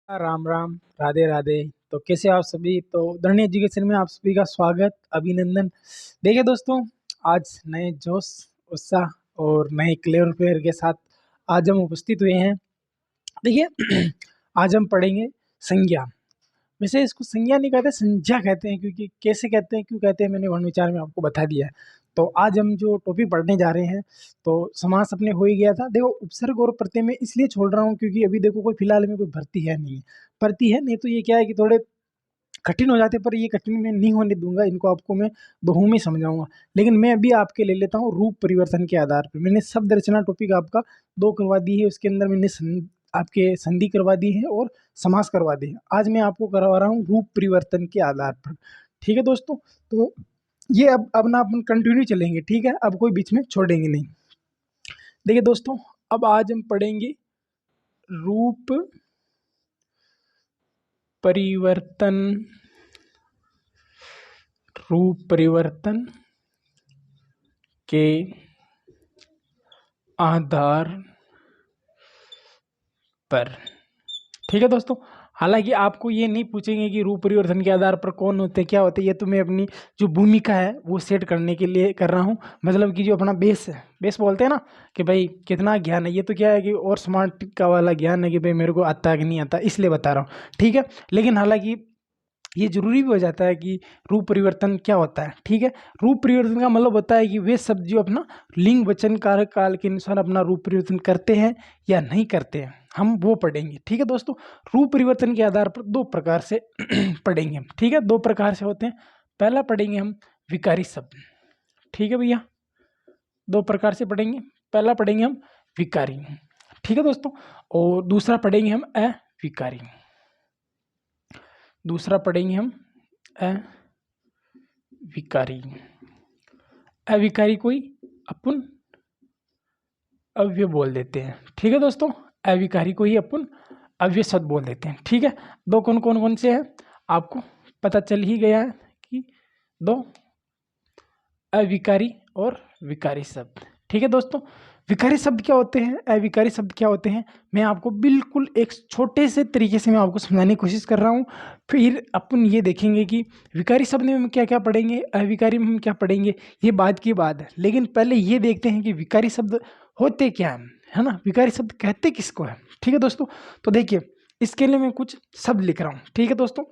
राम राम, राधे राधे। तो कैसे आप सभी? तो धरनी एजुकेशन में आप सभी का स्वागत, अभिनंदन। देखिए दोस्तों, आज नए जोश, उत्साह और नए क्लियर प्लेयर के साथ आज हम उपस्थित हुए हैं। देखिए आज हम पढ़ेंगे संज्ञा। वैसे इसको संज्ञा नहीं कहते, संज्ञा कहते हैं, क्योंकि कैसे कहते हैं, क्यों कहते हैं, मैंने वर्ण विचार में आपको बता दिया है। तो आज हम जो टॉपिक पढ़ने जा रहे हैं, तो समास अपने हो ही गया था। देखो, उपसर्ग और प्रत्यय में इसलिए छोड़ रहा हूँ क्योंकि अभी देखो कोई फिलहाल में कोई भर्ती है नहीं, भर्ती है नहीं, तो ये क्या है कि थोड़े कठिन हो जाते, पर ये कठिन मैं नहीं होने दूंगा, इनको आपको मैं दोहों में समझाऊंगा। लेकिन मैं अभी आपके ले लेता हूँ रूप परिवर्तन के आधार पर। मैंने शब्द रचना टॉपिक आपका 2 करवा दी है, उसके अंदर मैंने आपके संधि करवा दी है और समास करवा दी है। आज मैं आपको करवा रहा हूँ रूप परिवर्तन के आधार पर। ठीक है दोस्तों, तो ये अब ना अपन कंटिन्यू चलेंगे, ठीक है, अब कोई बीच में छोड़ेंगे नहीं। देखिए दोस्तों, अब आज हम पढ़ेंगे रूप परिवर्तन, रूप परिवर्तन के आधार पर। ठीक है दोस्तों, हालांकि आपको ये नहीं पूछेंगे कि रूप परिवर्तन के आधार पर कौन होते क्या होते, ये तो मैं अपनी जो भूमिका है वो सेट करने के लिए कर रहा हूँ। मतलब कि जो अपना बेस है, बेस बोलते हैं ना कि भाई कितना ज्ञान है, ये तो क्या है कि और स्मार्ट का वाला ज्ञान है कि भाई मेरे को आता है कि नहीं आता, इसलिए बता रहा हूँ। ठीक है, लेकिन हालांकि ये जरूरी भी हो जाता है कि रूप परिवर्तन क्या होता है। ठीक है, रूप परिवर्तन का मतलब होता है कि वे शब्द जो अपना लिंग वचन कारक काल के अनुसार अपना रूप परिवर्तन करते हैं या नहीं करते हैं, हम वो पढ़ेंगे। ठीक है दोस्तों, रूप परिवर्तन के आधार पर 2 प्रकार से पढ़ेंगे। ठीक है, 2 प्रकार से होते हैं। पहला पढ़ेंगे हम विकारी शब्द। ठीक है भैया, 2 प्रकार से पढ़ेंगे। पहला पढ़ेंगे हम विकारी, ठीक है दोस्तों, और दूसरा पढ़ेंगे हम अविकारी। दूसरा पढ़ेंगे हम अविकारी। अविकारी कोई अपन अव्यय बोल देते हैं। ठीक है दोस्तों, अविकारी को ही अपन अव्यय शब्द बोल देते हैं। ठीक है, 2 कौन से हैं आपको पता चल ही गया है कि 2 अविकारी और विकारी शब्द। ठीक है दोस्तों, विकारी शब्द क्या होते हैं, अविकारी शब्द क्या होते हैं, मैं आपको बिल्कुल एक छोटे से तरीके से मैं आपको समझाने की कोशिश कर रहा हूँ। फिर अपन ये देखेंगे कि विकारी शब्द में हम क्या क्या पढ़ेंगे, अविकारी में हम क्या पढ़ेंगे, ये बात की बात है। लेकिन पहले ये देखते हैं कि विकारी शब्द होते क्या हैं, है ना, विकारी शब्द कहते किसको है। ठीक है दोस्तों, तो देखिए इसके लिए मैं कुछ शब्द लिख रहा हूँ। ठीक है दोस्तों,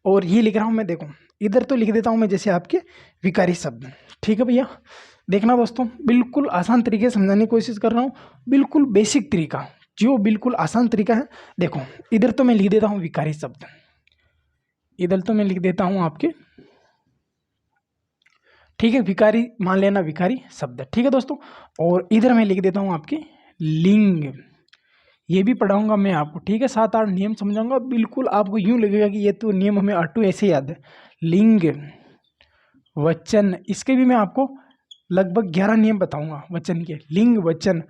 और ये लिख रहा हूँ मैं, देखो इधर तो लिख देता हूँ मैं जैसे आपके विकारी शब्द। ठीक है भैया, देखना दोस्तों, बिल्कुल आसान तरीके से समझाने की कोशिश कर रहा हूँ, बिल्कुल बेसिक तरीका, जो बिल्कुल आसान तरीका है। देखो इधर तो मैं लिख देता हूँ विकारी शब्द, इधर तो मैं लिख देता हूँ आपके, ठीक है, विकारी मान लेना, विकारी शब्द। ठीक है दोस्तों, और इधर मैं लिख देता हूँ आपके लिंग, ये भी पढ़ाऊंगा मैं आपको। ठीक है, 7-8 नियम समझाऊंगा, बिल्कुल आपको यूं लगेगा कि ये तो नियम हमें आटू ऐसे याद है। लिंग, वचन, इसके भी मैं आपको लगभग 11 नियम बताऊंगा वचन के। लिंग, वचन,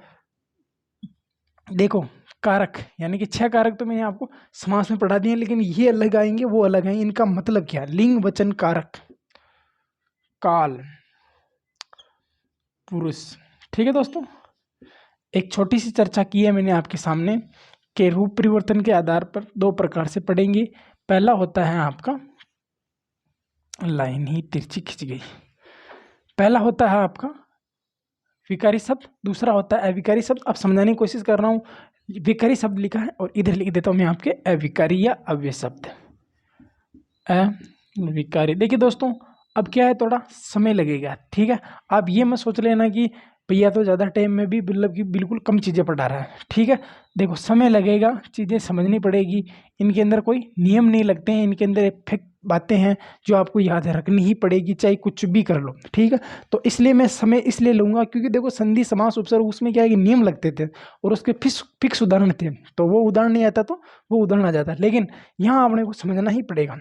देखो कारक, यानी कि 6 कारक तो मैंने आपको समास में पढ़ा दिए, लेकिन ये अलग आएंगे, वो अलग आएंगे। इनका मतलब क्या है, लिंग, वचन, कारक, काल, पुरुष। ठीक है दोस्तों, एक छोटी सी चर्चा की है मैंने आपके सामने कि रूप परिवर्तन के आधार पर 2 प्रकार से पढ़ेंगे। पहला होता है आपका, लाइन ही तिरछी खिंच गई, पहला होता है आपका विकारी शब्द, दूसरा होता है अविकारी शब्द। अब समझाने की कोशिश कर रहा हूँ, विकारी शब्द लिखा है और इधर लिख देता हूँ मैं आपके अविकारी या अव्यय शब्द, अविकारी। देखिए दोस्तों, अब क्या है, थोड़ा समय लगेगा। ठीक है, आप ये मत सोच लेना कि भैया तो ज़्यादा टाइम में भी मतलब कि बिल्कुल कम चीज़ें पढ़ा रहा है। ठीक है, देखो समय लगेगा, चीज़ें समझनी पड़ेगी, इनके अंदर कोई नियम नहीं लगते हैं, इनके अंदर एक बातें हैं जो आपको याद रखनी ही पड़ेगी, चाहे कुछ भी कर लो। ठीक है, तो इसलिए मैं समय इसलिए लूँगा क्योंकि देखो संधि, समास, उपसर्ग, उसमें क्या है कि नियम लगते थे और उसके फिक्स उदाहरण थे, तो वो उदाहरण नहीं आता तो वो उदाहरण आ जाता, लेकिन यहाँ आपने को समझना ही पड़ेगा।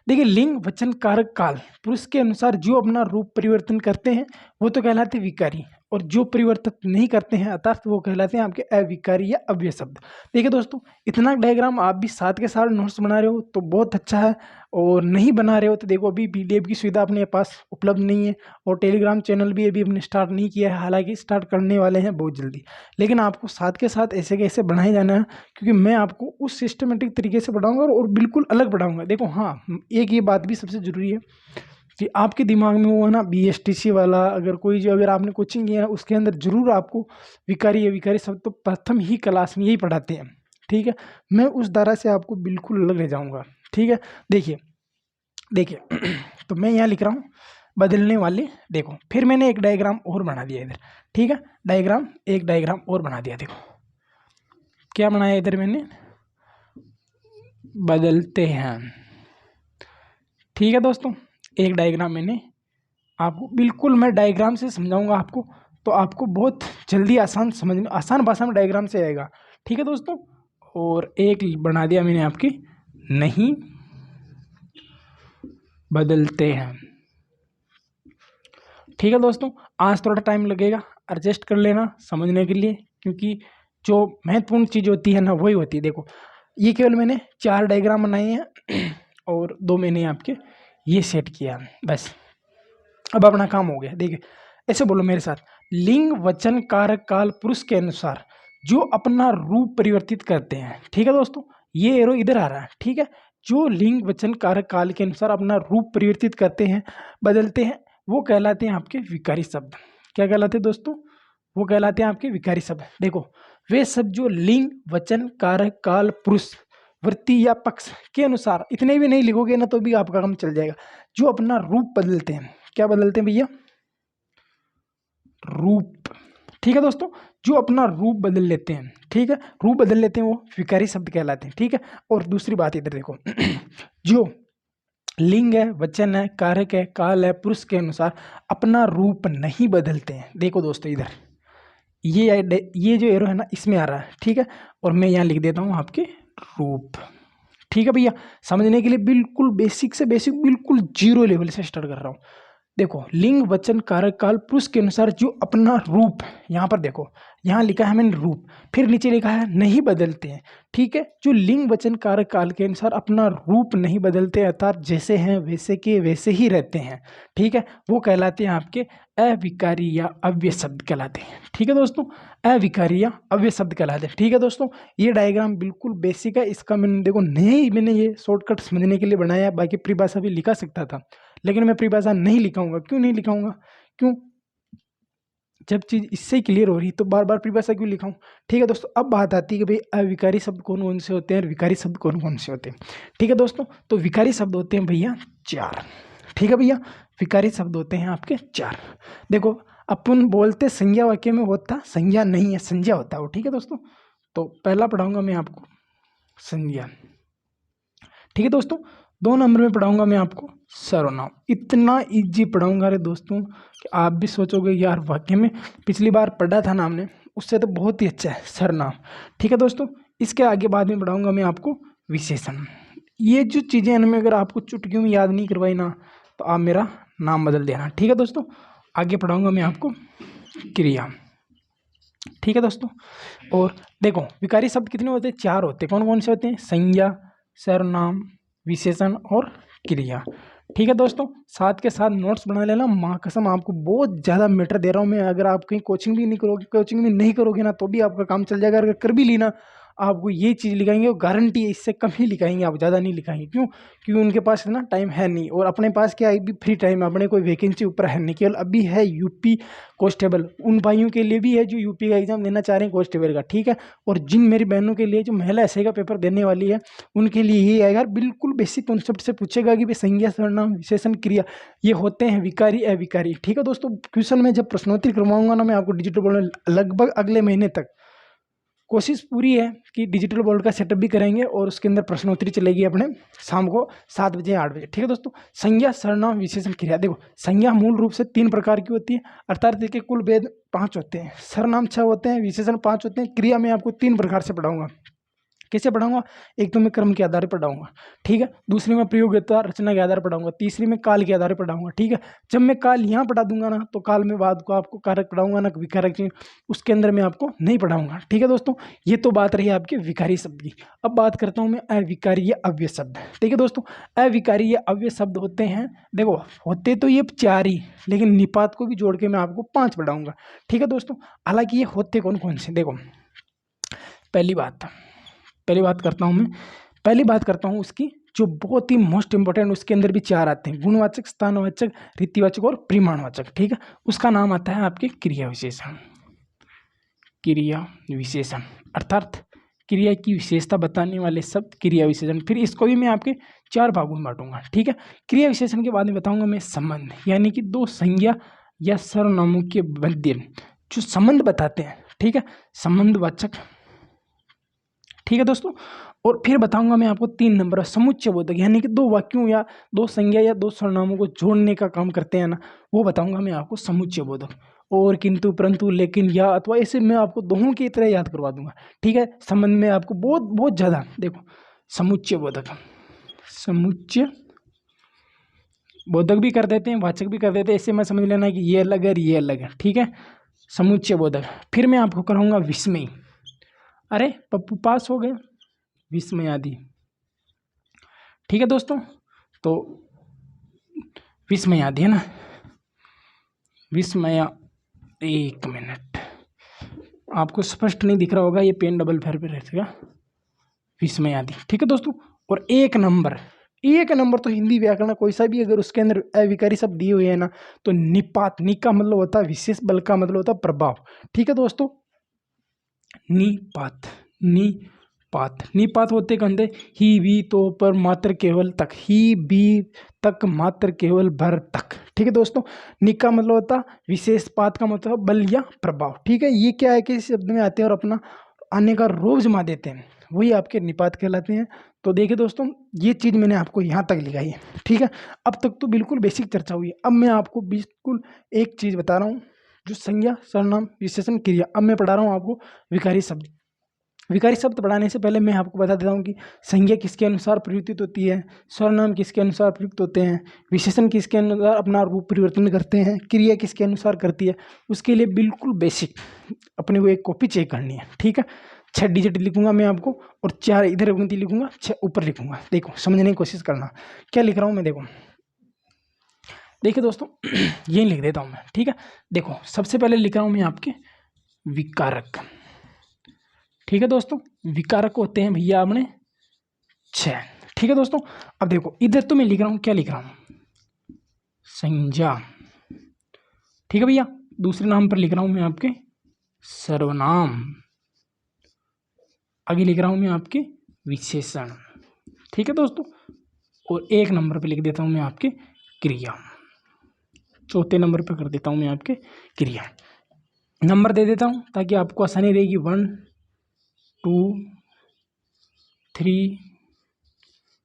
देखिए लिंग, वचन, कारक, काल, पुरुष के अनुसार जो अपना रूप परिवर्तन करते हैं वो तो कहलाते विकारी, और जो परिवर्तित नहीं करते हैं अर्थात वो कहलाते हैं आपके अविकारी या अव्यय शब्द। देखिए दोस्तों, इतना डायग्राम आप भी साथ के साथ नोट्स बना रहे हो तो बहुत अच्छा है, और नहीं बना रहे हो तो देखो अभी पीडीएफ की सुविधा अपने पास उपलब्ध नहीं है, और टेलीग्राम चैनल भी अभी हमने स्टार्ट नहीं किया है, हालांकि स्टार्ट करने वाले हैं बहुत जल्दी। लेकिन आपको साथ के साथ ऐसे कैसे बढ़ाए जाना है, क्योंकि मैं आपको उस सिस्टमेटिक तरीके से पढ़ाऊंगा और बिल्कुल अलग पढ़ाऊंगा। देखो हाँ, एक ये बात भी सबसे जरूरी है कि आपके दिमाग में वो है ना BSTC वाला, अगर आपने कोचिंग किया है उसके अंदर जरूर आपको विकारी शब्द तो प्रथम ही क्लास में यही पढ़ाते हैं, ठीक है। मैं उस धारा से आपको बिल्कुल अलग ले जाऊंगा, ठीक है। देखिए तो मैं यहाँ लिख रहा हूँ बदलने वाले। देखो फिर मैंने एक डायग्राम और बना दिया इधर, ठीक है। एक डायग्राम और बना दिया। देखो क्या बनाया इधर मैंने, बदलते हैं, ठीक है दोस्तों। एक डायग्राम मैंने आपको, बिल्कुल मैं डायग्राम से समझाऊंगा आपको, तो आपको बहुत जल्दी आसान समझ में, आसान भाषा में डायग्राम से आएगा, ठीक है दोस्तों। और एक बना दिया मैंने आपके, नहीं बदलते हैं, ठीक है दोस्तों। आज थोड़ा टाइम लगेगा, एडजस्ट कर लेना समझने के लिए, क्योंकि जो महत्वपूर्ण चीज़ होती है ना वही होती है। देखो ये केवल मैंने 4 डायग्राम बनाए हैं और 2 मैंने आपके ये सेट किया, बस अब अपना काम हो गया। देखिए ऐसे बोलो मेरे साथ, लिंग वचन कारक काल पुरुष के अनुसार जो अपना रूप परिवर्तित करते हैं, ठीक है दोस्तों। ये एरो इधर आ रहा है, ठीक है। जो लिंग वचन कारक काल के अनुसार अपना रूप परिवर्तित करते हैं, बदलते हैं, वो कहलाते हैं आपके विकारी शब्द। क्या कहलाते हैं दोस्तों, वो कहलाते हैं आपके विकारी शब्द। देखो वे शब्द जो लिंग वचन कारक काल पुरुष वृत्ति या पक्ष के अनुसार, इतने भी नहीं लिखोगे ना तो भी आपका काम चल जाएगा, जो अपना रूप बदलते हैं। क्या बदलते हैं भैया, रूप, ठीक है दोस्तों। जो अपना रूप बदल लेते हैं, ठीक है, रूप बदल लेते हैं, वो विकारी शब्द कहलाते हैं, ठीक है। और दूसरी बात इधर देखो जो लिंग है, वचन है, कारक है, काल है, पुरुष के अनुसार अपना रूप नहीं बदलते हैं। देखो दोस्तों इधर ये जो एरो है ना इसमें आ रहा है, ठीक है। और मैं यहाँ लिख देता हूँ आपके रूप, ठीक है भैया। समझने के लिए बिल्कुल बेसिक से बेसिक, बिल्कुल 0 लेवल से स्टार्ट कर रहा हूँ। देखो लिंग वचन कारक काल पुरुष के अनुसार जो अपना रूप, यहाँ पर देखो यहाँ लिखा है मैंने रूप, फिर नीचे लिखा है नहीं बदलते हैं, ठीक है। जो लिंग वचन कारक काल के अनुसार अपना रूप नहीं बदलते, अर्थात जैसे हैं वैसे के वैसे ही रहते हैं, ठीक है, वो कहलाते हैं आपके अविकारी या अव्यय शब्द कहलाते हैं, ठीक है दोस्तों। अविकारी या अव्यय शब्द कहलाते हैं, ठीक है दोस्तों। ये डायग्राम बिल्कुल बेसिक है, इसका मैंने देखो नहीं, मैंने ये शॉर्टकट समझने के लिए बनाया है, बाकी परिभाषा भी लिखा सकता था, लेकिन मैं परिभाषा नहीं लिखाऊंगा। क्यों नहीं लिखाऊंगा, क्यों, जब चीज़ इससे ही क्लियर हो रही तो बार बार परिभाषा क्यों लिखाऊं, ठीक है दोस्तों। अब बात आती है कि भाई अविकारी शब्द कौन कौन से होते हैं और विकारी शब्द कौन कौन से होते हैं, ठीक है दोस्तों। तो विकारी शब्द होते हैं भैया 4, ठीक है भैया। विकारी शब्द होते हैं आपके 4। देखो अपन बोलते संज्ञा वाक्य में होता, संज्ञा नहीं है, संज्ञा होता है वो, ठीक है दोस्तों। तो पहला पढ़ाऊंगा मैं आपको संज्ञा, ठीक है दोस्तों। 2 नंबर में पढ़ाऊंगा मैं आपको सर्वनाम। इतना इजी पढ़ाऊंगा रे दोस्तों कि आप भी सोचोगे यार वाकई में पिछली बार पढ़ा था ना हमने, उससे तो बहुत ही अच्छा है सर्वनाम, ठीक है दोस्तों। इसके आगे बाद में पढ़ाऊंगा मैं आपको विशेषण। ये जो चीज़ें इनमें अगर आपको चुटकियों में याद नहीं करवाई ना तो आप मेरा नाम बदल देना, ठीक है दोस्तों। आगे पढ़ाऊंगा मैं आपको क्रिया, ठीक है दोस्तों। और देखो विकारी शब्द कितने होते हैं, 4 होते हैं। कौन कौन से होते हैं, संज्ञा, सर्वनाम, विशेषण और क्रिया, ठीक है दोस्तों। साथ के साथ नोट्स बना लेना, माँ कसम आपको बहुत ज़्यादा मैटर दे रहा हूँ मैं। अगर आप कहीं कोचिंग भी नहीं करोगे ना तो भी आपका काम चल जाएगा। अगर कर भी ली ना आपको ये चीज़ लिखाएंगे और गारंटी है इससे कम ही लिखाएंगे, आप ज़्यादा नहीं लिखाएंगे। क्यों, क्योंकि उनके पास इतना टाइम है नहीं, और अपने पास क्या है भी फ्री टाइम, अपने कोई वैकेंसी ऊपर है नहीं। केवल अभी है यूपी कांस्टेबल, उन भाइयों के लिए भी है जो यूपी का एग्जाम देना चाह रहे हैं कांस्टेबल का, ठीक है। और जिन मेरी बहनों के लिए जो महिला एसआई का पेपर देने वाली है उनके लिए ये आएगा, बिल्कुल बेसिक कॉन्सेप्ट से पूछेगा कि भाई संज्ञा, सर्वनाम, विशेषण, क्रिया ये होते हैं विकारी अविकारी, ठीक है दोस्तों। क्वेश्चन में जब प्रश्नोत्तरी करवाऊंगा ना मैं आपको डिजिटल बोर्ड में, लगभग अगले महीने तक कोशिश पूरी है कि डिजिटल बोर्ड का सेटअप भी करेंगे और उसके अंदर प्रश्नोत्तरी चलेगी अपने शाम को 7 बजे 8 बजे, ठीक है दोस्तों। संज्ञा, सर्वनाम, विशेषण, क्रिया। देखो संज्ञा मूल रूप से 3 प्रकार की होती है, अर्थात देखिए कुल भेद 5 होते हैं। सर्वनाम 6 होते हैं, विशेषण 5 होते हैं, क्रिया में आपको 3 प्रकार से पढ़ाऊंगा। कैसे पढ़ाऊंगा? एक तो मैं क्रम के आधार पर पढ़ाऊंगा, ठीक है। दूसरी मैं प्रयोगिता रचना के आधार पर पढ़ाऊंगा। तीसरी मैं काल के आधार पर पढ़ाऊंगा, ठीक है। जब मैं काल यहाँ पढ़ा दूंगा ना, तो काल में बाद को आपको कारक पढ़ाऊंगा ना, विकारक चिन्ह उसके अंदर मैं आपको नहीं पढ़ाऊंगा, ठीक है दोस्तों। ये तो बात रही आपके विकारी शब्द की। अब बात करता हूँ मैं अविकारीय अव्यय शब्द, ठीक है दोस्तों। अविकारीय अव्यय शब्द होते हैं, देखो होते तो ये 4 ही, लेकिन निपात को भी जोड़ के मैं आपको 5 पढ़ाऊंगा, ठीक है दोस्तों। हालांकि ये होते कौन कौन से, देखो पहली बात करता हूँ उसकी जो बहुत ही मोस्ट इंपॉर्टेंट, उसके अंदर भी 4 आते हैं, गुणवाचक, स्थानवाचक, रीतिवाचक और परिमाणवाचक, ठीक है। उसका नाम आता है आपके क्रिया विशेषण, अर्थात क्रिया की विशेषता बताने वाले शब्द क्रिया विशेषण। फिर इसको भी मैं आपके 4 भागों में बांटूंगा, ठीक है। क्रिया विशेषण के बाद में बताऊंगा मैं संबंध, यानी कि 2 संज्ञा या सर्वनामों के मध्य जो संबंध बताते हैं, ठीक है, संबंधवाचक, ठीक है दोस्तों। और फिर बताऊंगा मैं आपको 3 नंबर समुच्चय बोधक, यानी कि 2 वाक्यों या 2 संज्ञा या 2 सर्वनामों को जोड़ने का काम करते हैं ना, वो बताऊंगा मैं आपको समुच्चय बोधक। और किंतु, परंतु, लेकिन, या, अथवा, ऐसे मैं आपको दोहों की तरह याद करवा दूंगा, ठीक है। संबंध में आपको बहुत बहुत ज़्यादा, देखो समुच्चय बोधक भी कर देते हैं, वाचक भी कर देते हैं, ऐसे मैं समझ लेना कि ये अलग है ये अलग है, ठीक है। समुच्चय बोधक। फिर मैं आपको कराऊंगा विस्मय, अरे पप्पू पास हो गए, विस्मय आदि, ठीक है दोस्तों। तो विस्मय आदि है ना, विस्मय, एक मिनट, आपको स्पष्ट नहीं दिख रहा होगा, ये पेन डबल फेर पे रहेगा, विस्मय आदि, ठीक है दोस्तों। और एक नंबर तो हिंदी व्याकरण कोई सा भी अगर उसके अंदर अविकारी शब्द दिए हुए हैं ना, तो निपात, नि का मतलब होता है विशेष, बल का मतलब होता है प्रभाव, ठीक है दोस्तों। निपात होते कंधे ही, भी, तो, पर, मात्र, केवल, तक, ही, भी, तक, मात्र, केवल, भर, तक, ठीक है दोस्तों। नि का मतलब होता विशेष, पात का मतलब बल या प्रभाव, ठीक है। ये क्या है कि इस शब्द में आते हैं और अपना आने का रोब जमा देते हैं, वही आपके निपात कहलाते हैं। तो देखिए दोस्तों, ये चीज़ मैंने आपको यहाँ तक लिखाई है, ठीक है। अब तक तो बिल्कुल बेसिक चर्चा हुई है। अब मैं आपको बिल्कुल एक चीज़ बता रहा हूँ, जो संज्ञा, सर्वनाम, विशेषण, क्रिया। अब मैं पढ़ा रहा हूँ आपको विकारी शब्द। विकारी शब्द पढ़ाने से पहले मैं आपको बता देता हूँ कि संज्ञा किसके अनुसार प्रयुक्त होती है, सर्वनाम किसके अनुसार प्रयुक्त होते हैं, विशेषण किसके अनुसार अपना रूप परिवर्तन करते हैं, क्रिया किसके अनुसार करती है। उसके लिए बिल्कुल बेसिक अपने को एक कॉपी चेक करनी है, ठीक है। 6 डिजिट लिखूंगा मैं आपको, और 4 इधर गिनती लिखूंगा, 6 ऊपर लिखूंगा। देखो समझने की कोशिश करना क्या लिख रहा हूँ मैं, देखिए दोस्तों ये लिख देता हूँ मैं, ठीक है। देखो सबसे पहले लिख रहा हूँ मैं आपके विकारक, ठीक है दोस्तों। विकारक होते हैं भैया अपने 6, ठीक है दोस्तों। अब देखो इधर तो मैं लिख रहा हूँ, क्या लिख रहा हूँ, संज्ञा, ठीक है भैया। दूसरे नाम पर लिख रहा हूँ मैं आपके सर्वनाम, आगे लिख रहा हूँ मैं आपके विशेषण, ठीक है दोस्तों। और 1 नंबर पे लिख देता हूँ मैं आपके क्रिया, चौथे नंबर पे कर देता हूँ मैं आपके क्रिया। नंबर दे देता हूँ ताकि आपको आसानी रहेगी, 1 2 3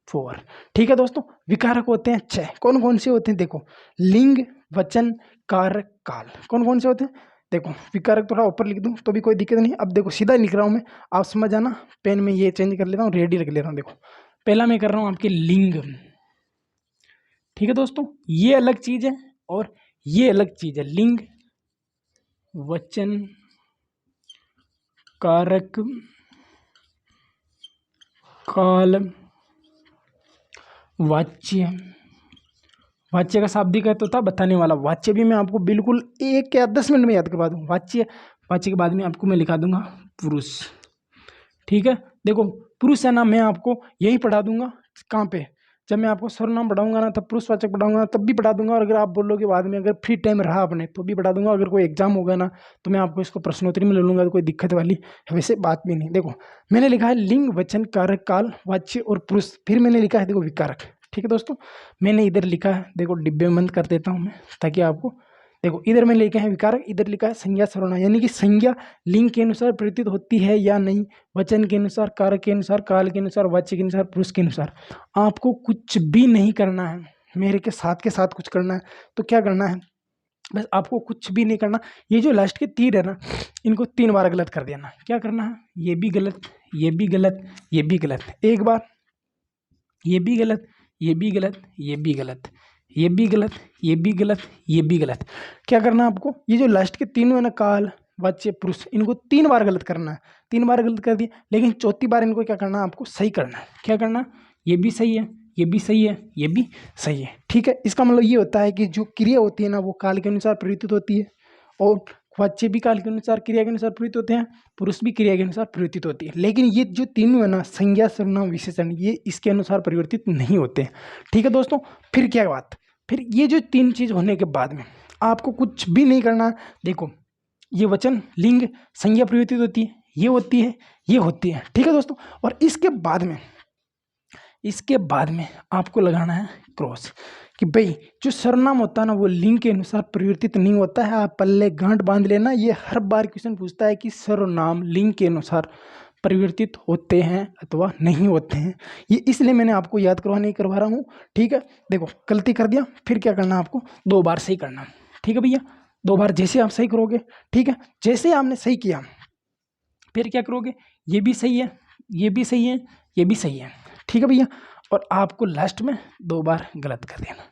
4, ठीक है दोस्तों। विकारक होते हैं 6, कौन कौन से होते हैं, देखो लिंग, वचन, कारक, काल, कौन कौन से होते हैं। देखो विकारक थोड़ा ऊपर लिख दूं तो भी कोई दिक्कत नहीं। अब देखो सीधा लिख रहा हूं मैं, आप समझ जाना। पेन में ये चेंज कर लेता हूँ, रेडी रख ले रहा हूँ। देखो पहला मैं कर रहा हूँ आपके लिंग, ठीक है दोस्तों। ये अलग चीज है और ये अलग चीज है। लिंग, वचन, कारक, काल, वाच्य। वाच्य का शाब्दिक अर्थ होता है बताने वाला। वाच्य भी मैं आपको बिल्कुल 1 या 10 मिनट में याद करवा दूँ। वाच्य के बाद में आपको मैं लिखा दूंगा पुरुष, ठीक है। देखो पुरुष है ना, मैं आपको यही पढ़ा दूंगा, कहाँ पे, जब मैं आपको सर्वनाम पढ़ाऊंगा ना, तब पुरुषवाचक पढ़ाऊंगा ना, तब भी पढ़ा दूंगा। और अगर आप बोलोगे बाद में, अगर फ्री टाइम रहा अपने, तो भी पढ़ा दूंगा। अगर कोई एग्जाम होगा ना, तो मैं आपको इसको प्रश्नोत्तरी में ले लूंगा, तो कोई दिक्कत वाली वैसे बात भी नहीं। देखो मैंने लिखा है लिंग, वचन, कारक, काल, वाच्य और पुरुष। फिर मैंने लिखा है देखो विकारक, ठीक है दोस्तों। मैंने इधर लिखा है, देखो डिब्बे में बंद कर देता हूँ मैं ताकि आपको, देखो इधर में लिखा है विकारक, इधर लिखा है संज्ञा, सर्वनाम, यानी कि संज्ञा लिंग के अनुसार प्रतीत होती है या नहीं, वचन के अनुसार, कारक के अनुसार, काल के अनुसार, वाच्य के अनुसार, पुरुष के अनुसार। आपको कुछ भी नहीं करना है, मेरे के साथ कुछ करना है। तो क्या करना है, बस आपको कुछ भी नहीं करना। ये जो लास्ट के तीर है ना, इनको 3 बार गलत कर देना। क्या करना है, ये भी गलत, ये भी गलत, ये भी गलत। एक बार ये भी गलत, ये भी गलत, ये भी गलत, ये भी गलत, ये भी गलत, ये भी गलत। क्या करना है आपको, ये जो लास्ट के तीनों है ना, काल वाच्य पुरुष, इनको 3 बार गलत करना है। 3 बार गलत कर दिया, लेकिन चौथी बार इनको क्या करना है, आपको सही करना है। क्या करना है, ये भी सही है, ये भी सही है, ये भी सही है। ठीक है, इसका मतलब ये होता है कि जो क्रिया होती है ना वो काल के अनुसार परिवर्तित होती है, और वाच्य भी काल के अनुसार क्रिया के अनुसार परिवर्तित होते हैं, पुरुष भी क्रिया के अनुसार परिवर्तित होती है। लेकिन ये जो तीनों है ना, संज्ञा सर्वनाम विशेषण, ये इसके अनुसार परिवर्तित नहीं होते हैं। ठीक है दोस्तों, फिर क्या बात, फिर ये जो 3 चीज होने के बाद में आपको कुछ भी नहीं करना। देखो, ये वचन लिंग संज्ञा परिवर्तित होती है, ये होती है, ये होती है। ठीक है दोस्तों, और इसके बाद में आपको लगाना है क्रॉस, कि भाई जो सर्वनाम होता है ना वो लिंग के अनुसार परिवर्तित नहीं होता है। आप पल्ले गांठ बांध लेना, ये हर बार क्वेश्चन पूछता है कि सर्वनाम लिंग के अनुसार परिवर्तित होते हैं अथवा नहीं होते हैं। ये इसलिए मैंने आपको याद करवा रहा हूँ। ठीक है, देखो गलती कर दिया, फिर क्या करना है आपको, 2 बार सही करना। ठीक है भैया, 2 बार जैसे आप सही करोगे, ठीक है, जैसे आपने सही किया फिर क्या करोगे, ये भी सही है, ये भी सही है, ये भी सही है। ठीक है भैया, और आपको लास्ट में 2 बार गलत कर देना।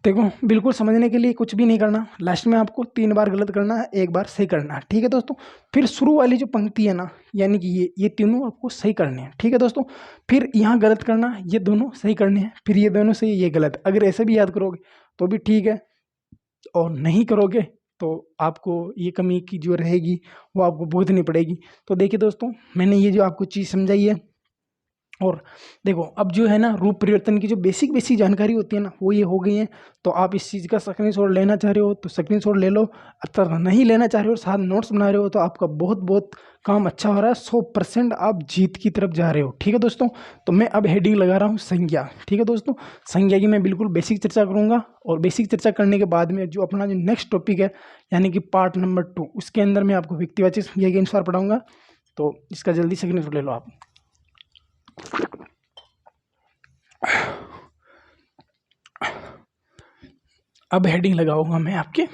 देखो, बिल्कुल समझने के लिए कुछ भी नहीं करना, लास्ट में आपको 3 बार गलत करना है, 1 बार सही करना है। ठीक है दोस्तों, फिर शुरू वाली जो पंक्ति है ना, यानी कि ये तीनों आपको सही करने हैं। ठीक है दोस्तों, फिर यहाँ गलत करना, ये दोनों सही करने हैं, फिर ये दोनों सही, ये गलत। अगर ऐसे भी याद करोगे तो भी ठीक है, और नहीं करोगे तो आपको ये कमी की जो रहेगी वो आपको भुगतनी पड़ेगी। तो देखिए दोस्तों, मैंने ये जो आपको चीज़ समझाई है, और देखो अब जो है ना, रूप परिवर्तन की जो बेसिक जानकारी होती है ना वो ये हो गई है। तो आप इस चीज़ का स्क्रीनशॉट लेना चाह रहे हो तो स्क्रीनशॉट ले लो, अगर नहीं लेना चाह रहे हो, साथ नोट्स बना रहे हो, तो आपका बहुत बहुत काम अच्छा हो रहा है। 100% आप जीत की तरफ जा रहे हो। ठीक है दोस्तों, तो मैं अब हेडिंग लगा रहा हूँ संज्ञा। ठीक है दोस्तों, संज्ञा की मैं बिल्कुल बेसिक चर्चा करूँगा, और बेसिक चर्चा करने के बाद में जो अपना जो नेक्स्ट टॉपिक है, यानी कि पार्ट नंबर 2, उसके अंदर मैं आपको व्यक्तिवाचक संज्ञा के अनुसार पढ़ाऊँगा। तो इसका जल्दी स्क्रीनशॉट ले लो आप। अब हेडिंग लगाऊंगा मैं आपके,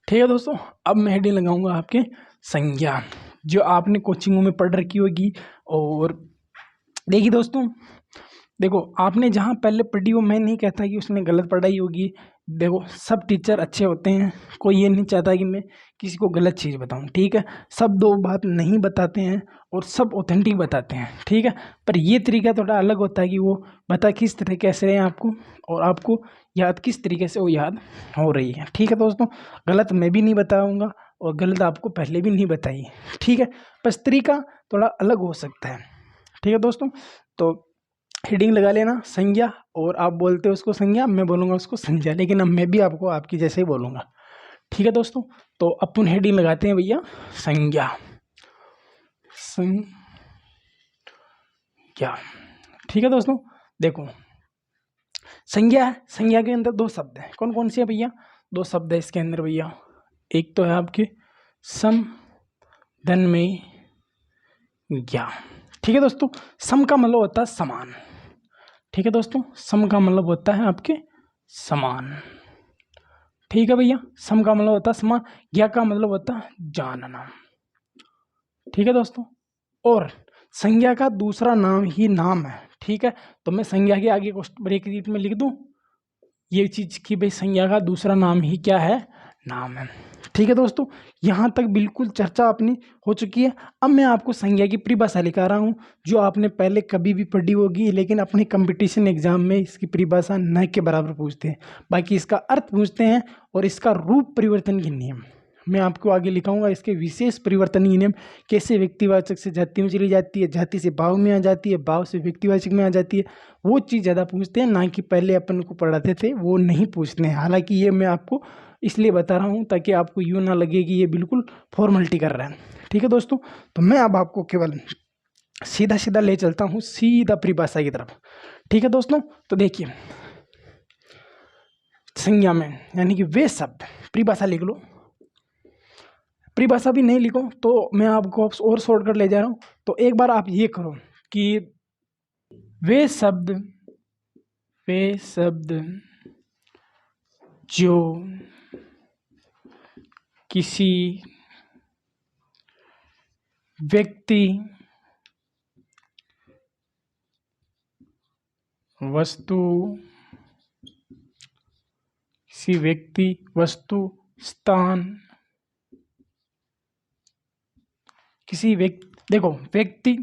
ठीक है दोस्तों, अब मैं हेडिंग लगाऊंगा आपके संज्ञा, जो आपने कोचिंगों में पढ़ रखी होगी। और देखिए दोस्तों, देखो आपने जहाँ पहले पढ़ी हो, मैं नहीं कहता कि उसने गलत पढ़ाई होगी। देखो, सब टीचर अच्छे होते हैं, कोई ये नहीं चाहता कि मैं किसी को गलत चीज़ बताऊं। ठीक है, सब 2 बात नहीं बताते हैं, और सब ऑथेंटिक बताते हैं। ठीक है, पर ये तरीका थोड़ा अलग होता है कि वो बता किस तरीके से है आपको, और आपको याद किस तरीके से वो याद हो रही है। ठीक है दोस्तों, गलत मैं भी नहीं बताऊँगा, और गलत आपको पहले भी नहीं बताई। ठीक है, बस तरीका थोड़ा अलग हो सकता है। ठीक है दोस्तों, तो हेडिंग लगा लेना संज्ञा, और आप बोलते हो उसको संज्ञा, मैं बोलूँगा उसको संज्ञा, लेकिन अब मैं भी आपको आपकी जैसे ही बोलूँगा। ठीक है दोस्तों, तो अपन हेडिंग लगाते हैं भैया संज्ञा। संज्ञा, ठीक है दोस्तों, देखो संज्ञा है, संज्ञा के अंदर 2 शब्द हैं। कौन कौन से है भैया, 2 शब्द है इसके अंदर भैया। एक तो है आपके सम, धन में ज्ञा। ठीक है दोस्तों, सम का मतलब होता है समान। ठीक है दोस्तों, सम का मतलब होता है आपके समान। ठीक है भैया, सम का मतलब होता है समान, ज्ञा का मतलब होता है जानना। ठीक है दोस्तों, और संज्ञा का दूसरा नाम ही नाम है। ठीक है, तो मैं संज्ञा के आगे ब्रैकेट में लिख दूं ये चीज कि भाई संज्ञा का दूसरा नाम ही क्या है, नाम है। ठीक है दोस्तों, यहाँ तक बिल्कुल चर्चा अपनी हो चुकी है। अब मैं आपको संज्ञा की परिभाषा लिखा रहा हूँ, जो आपने पहले कभी भी पढ़ी होगी, लेकिन अपने कंपटीशन एग्जाम में इसकी परिभाषा न के बराबर पूछते हैं। बाकी इसका अर्थ पूछते हैं, और इसका रूप परिवर्तन के नियम मैं आपको आगे लिखाऊंगा। इसके विशेष परिवर्तनीय नियम, कैसे व्यक्तिवाचक से जाति में चली जाती है, जाति से भाव में आ जाती है, भाव से व्यक्तिवाचक में आ जाती है, वो चीज़ ज़्यादा पूछते हैं, ना कि पहले अपन को पढ़ाते थे वो नहीं पूछते हैं। हालांकि ये मैं आपको इसलिए बता रहा हूँ ताकि आपको यूँ ना लगे कि ये बिल्कुल फॉर्मेलिटी कर रहा है। ठीक है दोस्तों, तो मैं अब आपको केवल सीधा सीधा ले चलता हूँ सीधा परिभाषा की तरफ। ठीक है दोस्तों, तो देखिए संज्ञा में यानी कि वे शब्द, परिभाषा लिख लो, परिभाषा भी नहीं लिखो तो मैं आपको और शॉर्ट कर ले जा रहा हूँ। तो एक बार आप ये करो कि वे शब्द जो किसी व्यक्ति, वस्तु, किसी व्यक्ति, वस्तु, स्थान, किसी व्यक्ति, देखो व्यक्ति,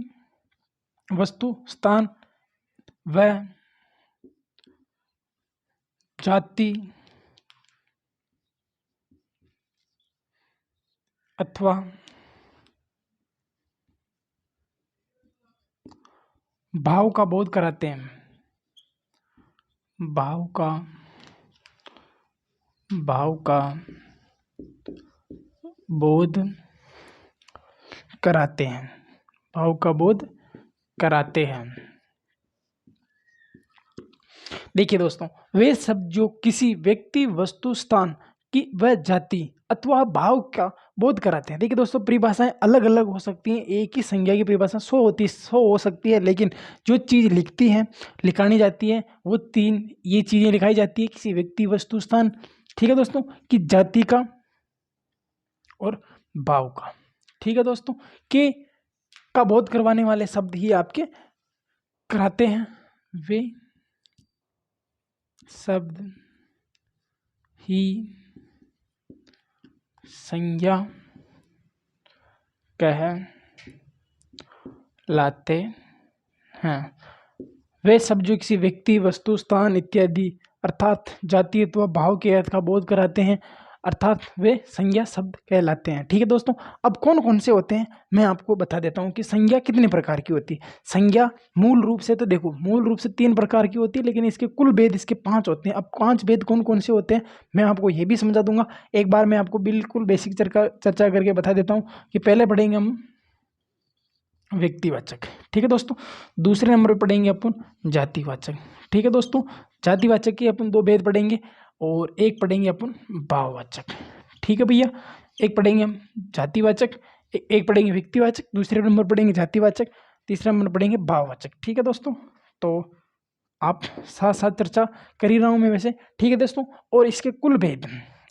वस्तु, स्थान व जाति अथवा भाव का बोध कराते हैं। भाव का बोध कराते हैं। भाव का बोध कराते हैं। देखिए दोस्तों, वे शब्द जो किसी व्यक्ति, वस्तु, स्थान की व जाति अथवा भाव का बोध कराते हैं। देखिए दोस्तों, परिभाषाएं अलग अलग हो सकती हैं। एक ही संज्ञा की परिभाषा 100 हो सकती है, लेकिन जो चीज़ लिखानी जाती है वो 3 ये चीज़ें लिखाई जाती है, किसी व्यक्ति, वस्तु, स्थान, ठीक है दोस्तों, कि जाति का और भाव का। ठीक है दोस्तों, के का बोध करवाने वाले शब्द ही आपके कराते हैं। वे शब्द ही संज्ञा कहलाते हैं। वे शब्द जो किसी व्यक्ति, वस्तु, स्थान इत्यादि अर्थात जाति अथवा भाव के अर्थ का बोध कराते हैं, अर्थात वे संज्ञा शब्द कहलाते हैं। ठीक है दोस्तों, अब कौन कौन से होते हैं मैं आपको बता देता हूँ कि संज्ञा कितने प्रकार की होती है। संज्ञा मूल रूप से तो देखो, मूल रूप से 3 प्रकार की होती है, लेकिन इसके कुल भेद इसके 5 होते हैं। अब 5 भेद कौन कौन से होते हैं मैं आपको ये भी समझा दूंगा। एक बार मैं आपको बिल्कुल बेसिक चर्चा करके बता देता हूँ कि पहले पढ़ेंगे हम व्यक्तिवाचक, ठीक है दोस्तों। दूसरे नंबर पर पढ़ेंगे अपन जातिवाचक, ठीक है दोस्तों। जातिवाचक के अपन 2 भेद पढ़ेंगे और एक पढ़ेंगे अपन भाववाचक, ठीक है भैया। एक पढ़ेंगे हम जातिवाचक, एक पढ़ेंगे व्यक्तिवाचक, दूसरे नंबर पढ़ेंगे जातिवाचक, तीसरा नंबर पढ़ेंगे भाववाचक, ठीक है दोस्तों। तो आप साथ साथ चर्चा कर ही रहा हूँ मैं वैसे, ठीक है दोस्तों। और इसके कुल भेद,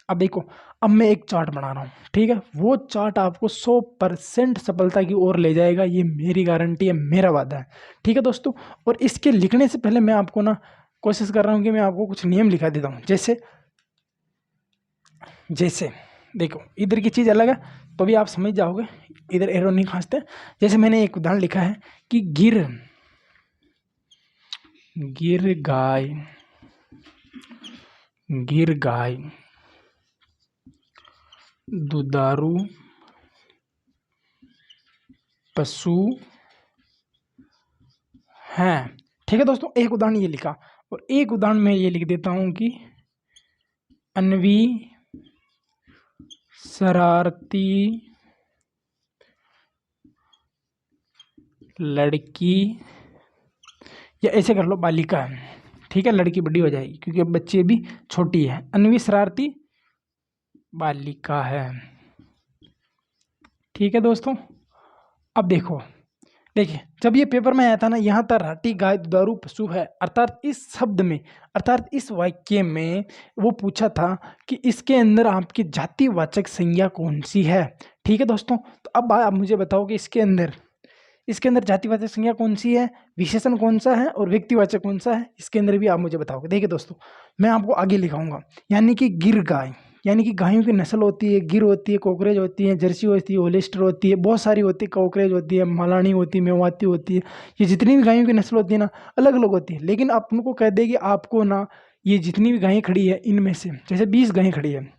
अब देखो, अब मैं एक चार्ट बना रहा हूँ, ठीक है। वो चार्ट आपको 100% सफलता की ओर ले जाएगा, ये मेरी गारंटी है, मेरा वादा है, ठीक है दोस्तों। और इसके लिखने से पहले मैं आपको ना कोशिश कर रहा हूँ कि मैं आपको कुछ नियम लिखा देता हूँ। जैसे देखो, इधर की चीज़ अलग है तो भी आप समझ जाओगे, इधर एरो नहीं खांसते। जैसे मैंने एक उदाहरण लिखा है कि गिर गाय दुधारू पशु हैं, ठीक है दोस्तों। एक उदाहरण ये लिखा, और एक उदाहरण मैं ये लिख देता हूं कि अन्वी शरारती लड़की, या ऐसे कर लो बालिका है, ठीक है। लड़की बड़ी हो जाएगी क्योंकि अब बच्ची भी छोटी है। अन्वी शरारती बालिका है, ठीक है दोस्तों। अब देखिए, जब ये पेपर में आया था ना, यहाँ पर राठी गाय दुधारू पशु है, अर्थात इस शब्द में, अर्थात इस वाक्य में वो पूछा था कि इसके अंदर आपकी जातिवाचक संज्ञा कौन सी है, ठीक है दोस्तों। तो अब आप मुझे बताओ कि इसके अंदर जातिवाचक संज्ञा कौन सी है, विशेषण कौन सा है और व्यक्तिवाचक कौन सा है, इसके अंदर भी आप मुझे बताओगे। देखिए दोस्तों, मैं आपको आगे लिखाऊंगा, यानी कि गिर गाय, यानी कि गायों की नस्ल होती है, गिर होती है, कोकरेज होती है, जर्सी होती है, होलिस्टर होती है, बहुत सारी होती है, कोकरेज होती है, मलानी होती है, मेवाती होती है। ये जितनी भी गायों की नस्ल होती है ना, अलग अलग होती है। लेकिन आप उनको कह दें कि आपको ना ये जितनी भी गायें खड़ी है इनमें से, जैसे 20 गायें खड़ी है,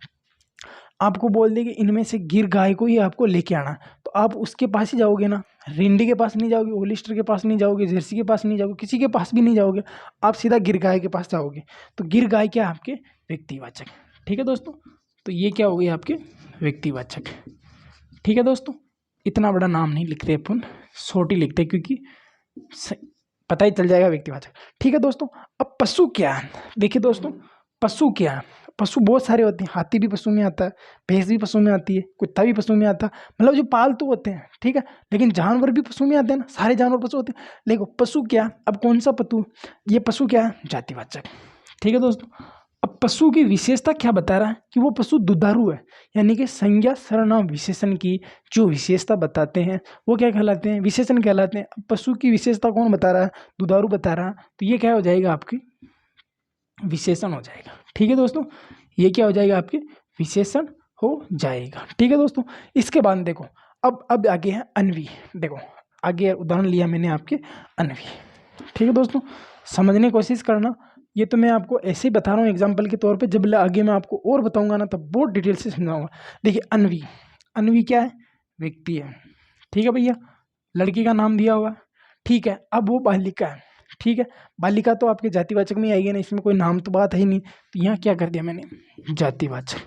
आपको बोल दे कि इनमें से गिर गाय को ही आपको लेके आना, तो आप उसके पास ही जाओगे ना, रिंडी के पास नहीं जाओगे, होलिस्टर के पास नहीं जाओगे, जर्सी के पास नहीं जाओगे, किसी के पास भी नहीं जाओगे, आप सीधा गिर गाय के पास जाओगे। तो गिर गाय क्या है आपके व्यक्तिवाचक, ठीक है दोस्तों। तो ये क्या हो गई आपके व्यक्तिवाचक, ठीक है दोस्तों। इतना बड़ा नाम नहीं लिखते अपन, छोटी लिखते क्योंकि पता ही चल जाएगा व्यक्तिवाचक, ठीक है दोस्तों। अब पशु क्या है, देखिए दोस्तों, पशु क्या है। पशु बहुत सारे होते हैं, हाथी भी पशु में आता है, भैंस भी पशु में आती है, कुत्ता भी पशु में आता है, मतलब जो पालतू होते हैं, ठीक है। लेकिन जानवर भी पशु में आते हैं ना, सारे जानवर पशु होते हैं। देखो पशु क्या, अब कौन सा पशु, ये पशु क्या है जातिवाचक, ठीक है दोस्तों। अब पशु की विशेषता क्या बता रहा है कि वो पशु दुधारू है, यानी कि संज्ञा सर्वनाम विशेषण की जो विशेषता बताते हैं वो क्या कहलाते हैं, विशेषण कहलाते हैं। अब पशु की विशेषता कौन बता रहा है, दुधारू बता रहा है, तो ये क्या हो जाएगा आपकी विशेषण हो जाएगा। ठीक है दोस्तों, ये क्या हो जाएगा आपके विशेषण हो जाएगा। ठीक है दोस्तों, इसके बाद देखो अब आगे है अन्वी। देखो आगे उदाहरण लिया मैंने आपके अन्वी। ठीक है दोस्तों, समझने की कोशिश करना। ये तो मैं आपको ऐसे ही बता रहा हूँ एग्जाम्पल के तौर पे, जब आगे मैं आपको और बताऊंगा ना तब बहुत डिटेल से समझाऊंगा। देखिए अन्वी, अन्वी क्या है, व्यक्ति है। ठीक है भैया, लड़की का नाम दिया हुआ है। ठीक है, अब वो बालिका है। ठीक है, बालिका तो आपके जातिवाचक में आएगी ना, इसमें कोई नाम तो बात है ही नहीं, तो यहाँ क्या कर दिया मैंने जातिवाचक।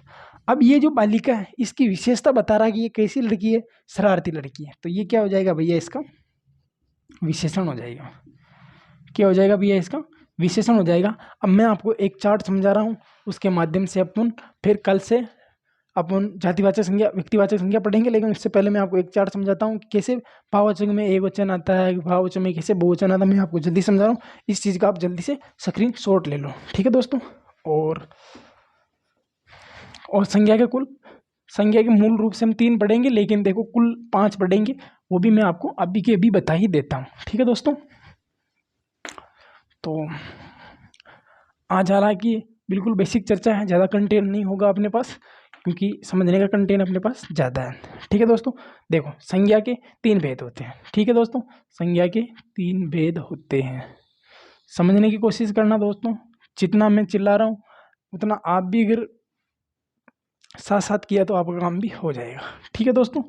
अब ये जो बालिका है इसकी विशेषता बता रहा है कि ये कैसी लड़की है, शरारती लड़की है, तो ये क्या हो जाएगा भैया इसका विशेषण हो जाएगा। क्या हो जाएगा भैया इसका विशेषण हो जाएगा। अब मैं आपको एक चार्ट समझा रहा हूँ, उसके माध्यम से अपन फिर कल से अपन जातिवाचक संज्ञा व्यक्तिवाचक संज्ञा पढ़ेंगे, लेकिन उससे पहले मैं आपको एक चार्ट समझाता हूँ कि कैसे भाववाचक में एक वचन आता है, भाववाचक में कैसे बहुवचन आता है। मैं आपको जल्दी समझा रहा हूँ, इस चीज़ का आप जल्दी से स्क्रीन शॉट ले लो। ठीक है दोस्तों, और संज्ञा के मूल रूप से हम 3 पढ़ेंगे, लेकिन देखो कुल 5 पढ़ेंगे, वो भी मैं आपको अभी के अभी बता ही देता हूँ। ठीक है दोस्तों, तो आज हालांकि बिल्कुल बेसिक चर्चा है, ज़्यादा कंटेंट नहीं होगा अपने पास, क्योंकि समझने का कंटेंट अपने पास ज़्यादा है। ठीक है दोस्तों, देखो संज्ञा के 3 भेद होते हैं। ठीक है दोस्तों, संज्ञा के 3 भेद होते हैं, समझने की कोशिश करना दोस्तों। जितना मैं चिल्ला रहा हूँ उतना आप भी अगर साथ साथ किया तो आपका काम भी हो जाएगा। ठीक है दोस्तों,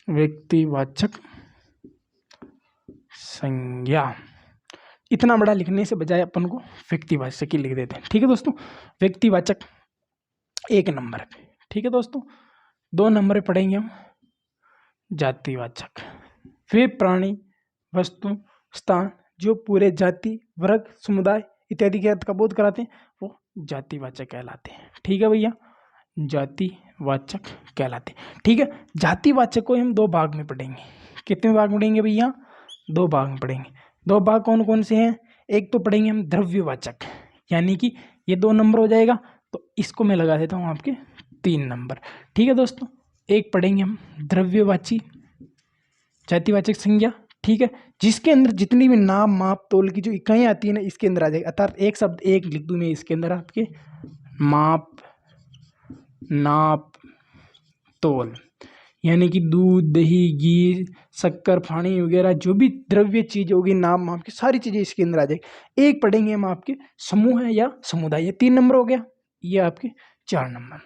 व्यक्तिवाचक संज्ञा, इतना बड़ा लिखने से बजाय अपन को व्यक्तिवाचक ही लिख देते हैं। ठीक है दोस्तों, व्यक्तिवाचक 1 नंबर पे। ठीक है दोस्तों, 2 नंबर पे पढ़ेंगे हम जातिवाचक। वे प्राणी, वस्तु, स्थान जो पूरे जाति, वर्ग, समुदाय इत्यादि के अर्थ का बोध कराते हैं वो जातिवाचक कहलाते हैं। ठीक है भैया, जातिवाचक कहलाते हैं। ठीक है, जातिवाचक को हम 2 भाग में पढ़ेंगे। कितने भाग में पढ़ेंगे भैया, 2 भाग में पढ़ेंगे। 2 भाग कौन कौन से हैं, एक तो पढ़ेंगे हम द्रव्यवाचक, यानी कि ये 2 नंबर हो जाएगा, तो इसको मैं लगा देता हूँ आपके 3 नंबर। ठीक है दोस्तों, एक पढ़ेंगे हम द्रव्यवाची जातिवाचक संज्ञा। ठीक है, जिसके अंदर जितनी भी नाम, माप, तोल की जो इकाइयाँ आती है ना इसके अंदर आ जाएगी। अर्थात एक शब्द एक लिख दूँ मैं इसके अंदर आपके माप, नाप, तोल, यानी कि दूध, दही, घी, शक्कर, पानी वगैरह जो भी द्रव्य चीज होगी, नाम माप की सारी चीजें इसके अंदर आ जाएगी। एक पढ़ेंगे हम आपके समूह है या समुदाय, ये 3 नंबर हो गया, ये आपके 4 नंबर।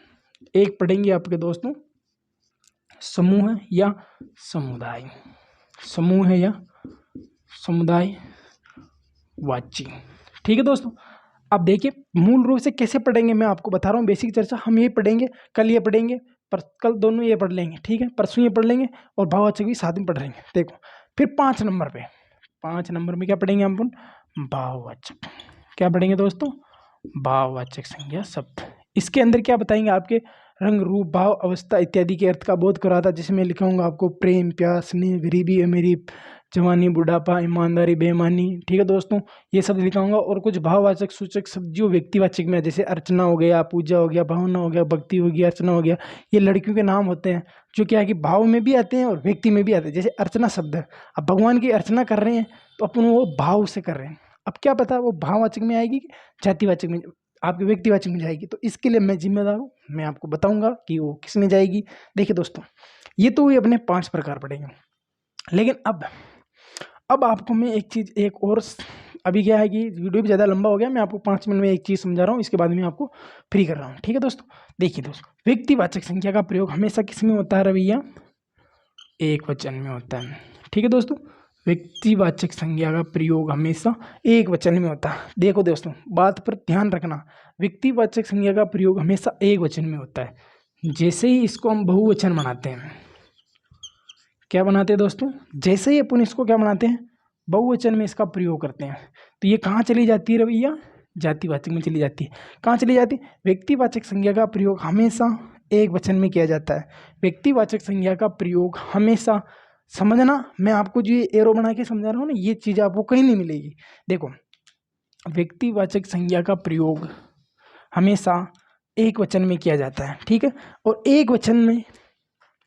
एक पढ़ेंगे आपके दोस्तों समूह या समुदाय, समूह है या समुदाय वाची। ठीक है दोस्तों, अब देखिए मूल रूप से कैसे पढ़ेंगे मैं आपको बता रहा हूँ। बेसिक चर्चा हम ये पढ़ेंगे, कल ये पढ़ेंगे, पर कल दोनों ये पढ़ लेंगे। ठीक है, परसों ये पढ़ लेंगे और भाववाचक भी साथ में पढ़ लेंगे। देखो फिर 5 नंबर पे, 5 नंबर में क्या पढ़ेंगे हम भाववाचक। क्या पढ़ेंगे दोस्तों, भाववाचक संज्ञा शब्द। इसके अंदर क्या बताएंगे, आपके रंग, रूप, भाव, अवस्था इत्यादि के अर्थ का बोध कराता, जिसमें मैं लिखाऊंगा आपको प्रेम, प्यार, स्नेह, गरीबी, अमीरी, जवानी, बुढ़ापा, ईमानदारी, बेईमानी। ठीक है दोस्तों, ये सब लिखाऊंगा। और कुछ भाववाचक सूचक शब्द जो व्यक्तिवाचक में, जैसे अर्चना हो गया, पूजा हो गया, भावना हो गया, भक्ति हो गया, अर्चना हो गया, ये लड़कियों के नाम होते हैं जो क्या है कि भाव में भी आते हैं और व्यक्ति में भी आते हैं। जैसे अर्चना शब्द है, अब भगवान की अर्चना कर रहे हैं तो अपन वो भाव से कर रहे हैं। अब क्या पता वो भाववाचक में आएगी कि जातिवाचक में, आपके व्यक्तिवाचक में जाएगी, तो इसके लिए मैं जिम्मेदार हूँ, मैं आपको बताऊंगा कि वो किस में जाएगी। देखिए दोस्तों, ये तो अपने 5 प्रकार पढ़ेंगे, लेकिन अब आपको मैं एक चीज़ एक और, अभी क्या है कि वीडियो भी ज़्यादा लंबा हो गया, मैं आपको 5 मिनट में एक चीज़ समझा रहा हूँ, इसके बाद मैं आपको फ्री कर रहा हूँ। ठीक है दोस्तों, देखिए दोस्तों, व्यक्तिवाचक संख्या का प्रयोग हमेशा किस में होता है रवैया, एक वचन में होता है। ठीक है दोस्तों, व्यक्तिवाचक संज्ञा का प्रयोग हमेशा एक वचन में होता है। देखो दोस्तों, बात पर ध्यान रखना, व्यक्तिवाचक संज्ञा का प्रयोग हमेशा एक वचन में होता है। जैसे ही इसको हम बहुवचन बनाते हैं, क्या बनाते हैं दोस्तों, जैसे ही अपन इसको क्या बनाते हैं, बहुवचन में इसका प्रयोग करते हैं, तो ये कहाँ चली जाती है रवैया, जातिवाचक में चली जाती है। कहाँ चली जाती है, व्यक्तिवाचक संज्ञा का प्रयोग हमेशा एक वचन में किया जाता है। व्यक्तिवाचक संज्ञा का प्रयोग हमेशा समझना, मैं आपको जो एरो बना के समझा रहा हूँ ना, ये चीज़ आपको कहीं नहीं मिलेगी। देखो, व्यक्तिवाचक संज्ञा का प्रयोग हमेशा एक वचन में किया जाता है, ठीक है, और एक वचन में,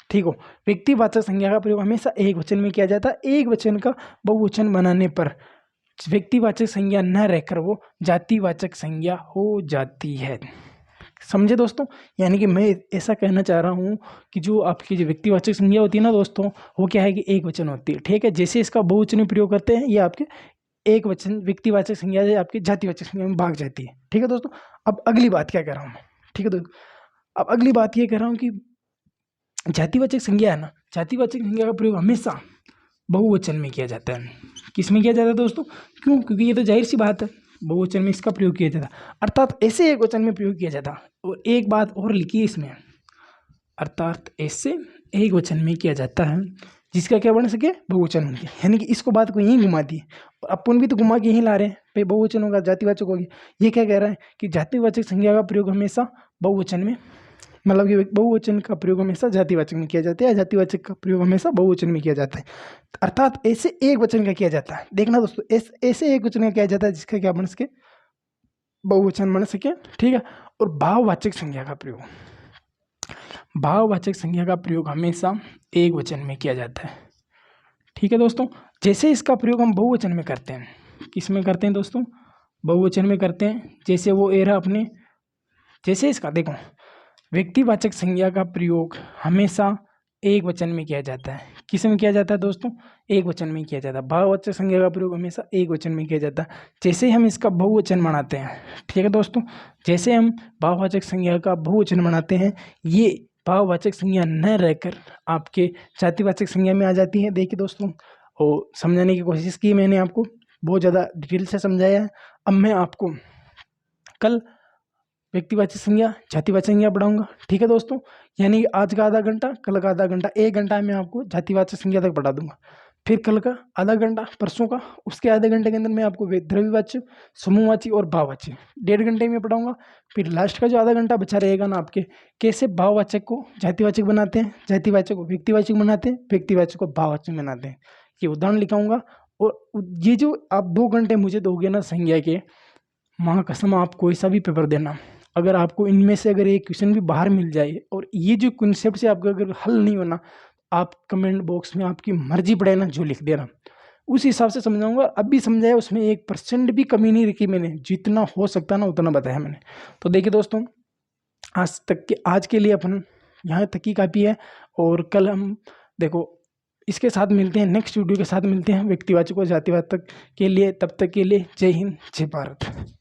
ठीक हो, व्यक्तिवाचक संज्ञा का प्रयोग हमेशा एक वचन में किया जाता है। एक वचन का बहुवचन बनाने पर व्यक्तिवाचक संज्ञा न रहकर वो जातिवाचक संज्ञा हो जाती है। समझे दोस्तों? यानी कि मैं ऐसा कहना चाह रहा हूँ कि जो आपकी जो व्यक्तिवाचक संज्ञा होती है ना दोस्तों, वो क्या है कि एक वचन होती है, ठीक है। जैसे इसका बहुवचन में प्रयोग करते हैं, ये आपके एक वचन व्यक्तिवाचक संज्ञा है, आपकी जातिवाचक संज्ञा में भाग जाती है, ठीक है दोस्तों। अब अगली बात क्या कह रहा हूँ मैं, ठीक है दोस्तों, अब अगली बात ये कह रहा हूँ कि जातिवाचक संज्ञा है ना, जातिवाचक संज्ञा का प्रयोग हमेशा बहुवचन में किया जाता है। किस में किया जाता है दोस्तों? क्यों? क्योंकि ये तो जाहिर सी बात है, बहुवचन में इसका प्रयोग किया जाता, अर्थात ऐसे एक वचन में प्रयोग किया जाता। और एक बात और लिखी है इसमें, अर्थात ऐसे एक वचन में किया जाता है जिसका क्या बन सके, बहुवचन बन के। यानी कि इसको बात को यहीं घुमा दी, और अपन भी तो घुमा के यहीं ला रहे हैं भाई, बहुवचन होगा, जातिवाचक होगी। ये क्या कह रहा है कि जातिवाचक संज्ञा का प्रयोग हमेशा बहुवचन में, मतलब कि बहुवचन का प्रयोग हमेशा जातिवाचक में किया जाता है, जातिवाचक का प्रयोग हमेशा बहुवचन में किया जाता है। अर्थात ऐसे एक वचन का किया जाता है। देखना दोस्तों, ऐसे एक वचन का किया जाता है जिसका क्या बन सके, बहुवचन बन सके, ठीक है। और भाववाचक संज्ञा का प्रयोग, भाववाचक संज्ञा का प्रयोग हमेशा एक वचन में किया जाता है, ठीक है दोस्तों। जैसे इसका प्रयोग हम बहुवचन में करते हैं, किस में करते हैं दोस्तों? बहुवचन में करते हैं। जैसे वो एरा अपने, जैसे इसका देखो, व्यक्तिवाचक संज्ञा का प्रयोग हमेशा एक वचन में किया जाता है। किस में किया जाता है दोस्तों? एक वचन में किया जाता है। भाववाचक संज्ञा का प्रयोग हमेशा एक वचन में किया जाता है। जैसे हम इसका बहुवचन बनाते हैं, ठीक है दोस्तों, जैसे हम भाववाचक संज्ञा का बहुवचन बनाते हैं, ये भाववाचक संज्ञा न रहकर आपके जातिवाचक संज्ञा में आ जाती है। देखिए दोस्तों, और समझाने की कोशिश की मैंने, आपको बहुत ज़्यादा डिटेल से समझाया है। अब मैं आपको कल व्यक्तिवाचक संज्ञा, जातिवाचक संज्ञा पढ़ाऊंगा, ठीक है दोस्तों। यानी कि आज का आधा घंटा, कल का आधा घंटा, 1 घंटा मैं आपको जातिवाचक संज्ञा तक पढ़ा दूंगा। फिर कल का आधा घंटा, परसों का, उसके आधे घंटे के अंदर मैं आपको द्रव्यवाची, समूहवाची और भाववाची 1.5 घंटे में पढ़ाऊंगा। फिर लास्ट का जो आधा घंटा बचा रहेगा ना आपके, कैसे भाववाचक को जातिवाचक बनाते हैं, जातिवाचक को व्यक्तिवाचक बनाते हैं, व्यक्तिवाचक को भाववाचक बनाते हैं, ये उदाहरण लिखाऊंगा। और ये जो आप 2 घंटे मुझे दोगे ना संज्ञा के, माँ कसम आप कोई सा भी पेपर देना, अगर आपको इनमें से अगर एक क्वेश्चन भी बाहर मिल जाए और ये जो कॉन्सेप्ट से आपका अगर हल नहीं होना, आप कमेंट बॉक्स में आपकी मर्जी पड़े ना जो लिख देना, उस हिसाब से समझाऊंगा। अभी समझाया उसमें 1% भी कमी नहीं रखी मैंने, जितना हो सकता ना उतना बताया मैंने। तो देखिए दोस्तों, आज के लिए अपन यहाँ तक ही काफ़ी है। और कल हम देखो इसके साथ मिलते हैं, नेक्स्ट वीडियो के साथ मिलते हैं व्यक्तिवाचक और जातिवाचक के लिए। तब तक के लिए जय हिंद, जय भारत।